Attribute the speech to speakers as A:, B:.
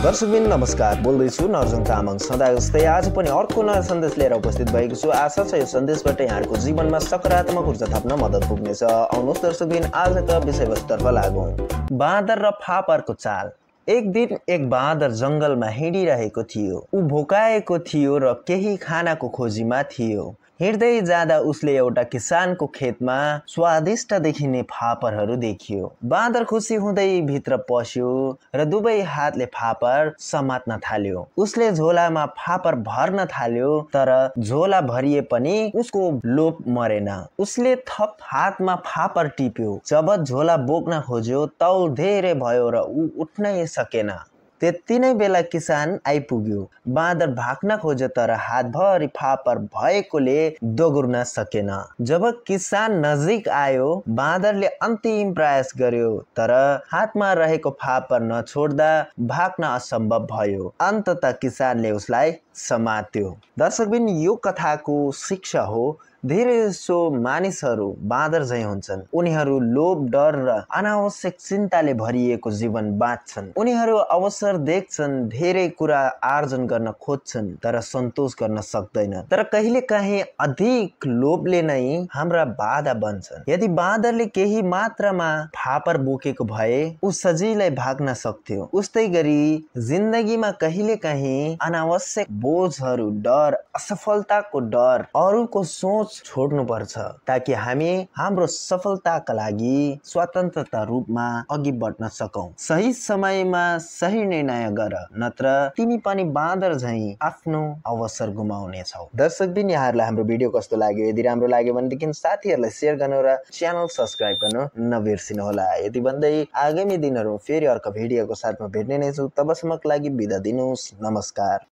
A: दर्शकबिन नमस्कार, बोल्दैछु नर्जुन तामाङ। सदा जस्तै आज पनि अर्को नयाँ सन्देश लिएर उपस्थित भएको छु। आशा छ यो सन्देशबाट यहाँको जीवनमा सकारात्मक ऊर्जा थप्न मद्दत पुग्नेछ। आउनुहोस् दर्शकबिन, आजका विषयवस्तुतर्फ लागौँ। बाँदर र फापरको चाल। एक दिन एक बाँदर जंगलमा हिँडिरहेको थियो। ऊ भोकाएको थियो र केही खानाको खोजीमा थियो। हिँड्दै जाँदा उसले एउटा किसानको खेतमा स्वादिष्ट देखिने फापरहरू देखियो। बाँदर खुसी हुँदै भित्र पस्यो र दुवै हातले फापर समात्न थाल्यो। उसले झोलामा फापर भर्न थाल्यो, तर झोला भरिए पनि उसको लोभ मरेन। उसले थप हातमा फापर टिप्यो। जब झोला बोक्न खोज्यो, तौल धेरै भयो र ऊ उठ्नै सकेन। त्यति नै बेला किसान आइपुग्यो। बाँदर भाग्न खोज्यो, तर हातभरि फापर भएकोले दगुर्न सकेन। जब किसान नजिक आयो, बाँदरले अन्तिम प्रयास गर्यो, तर हातमा रहेको फापर नछोड्दा भाग्न असम्भव भयो। अन्ततः किसानले उसलाई समात्यो। दर्शकबिन, यो कथाको शिक्षा हो, धेरैजसो मानिसहरू बाँदर झैं हुन्छन्। उनीहरू लोभ, डर र अनावश्यक चिन्ताले भरिएको जीवन बाँच्छन्। उनीहरू अवसर देख्छन्, धेरै कुरा आर्जन गर्न खोज्छन्, तर सन्तोष गर्न सक्दैन। तर कहिलेकाहीँ अधिक लोभले नै हाम्रा बाधा बन्छन्। यदि बाँदरले केही मात्रामा फापर बोकेको भए ऊ सजिलै भाग्न सक्थ्यो। उस्तै गरी जिन्दगीमा कहिलेकाहीँ अनावश्यक बोझहरू, डर, असफलताको डर, अरूको सोच छोड्नुपर्छ, ताकि हामी हाम्रो सफलताका लागि स्वतन्त्रता रूपमा अघि बढ्न सकौं। सही समयमा सही निर्णय गर, नत्र तिमी पनि बाँदर झैं आफ्नो अवसर गुमाउने छौ। दर्शकबिन, यहाँहरूलाई हाम्रो भिडियो कस्तो लाग्यो? यदि राम्रो लाग्यो भनेदेखि साथीहरूलाई शेयर गर्नु र च्यानल सब्स्क्राइब गर्नु नबिर्सिनुहोला। यति भन्दै आगामी दिनहरू फेरि अर्को भिडियोको साथमा भेट्ने नै छु। तबसम्मको लागि बिदा दिनुहोस्। नमस्कार।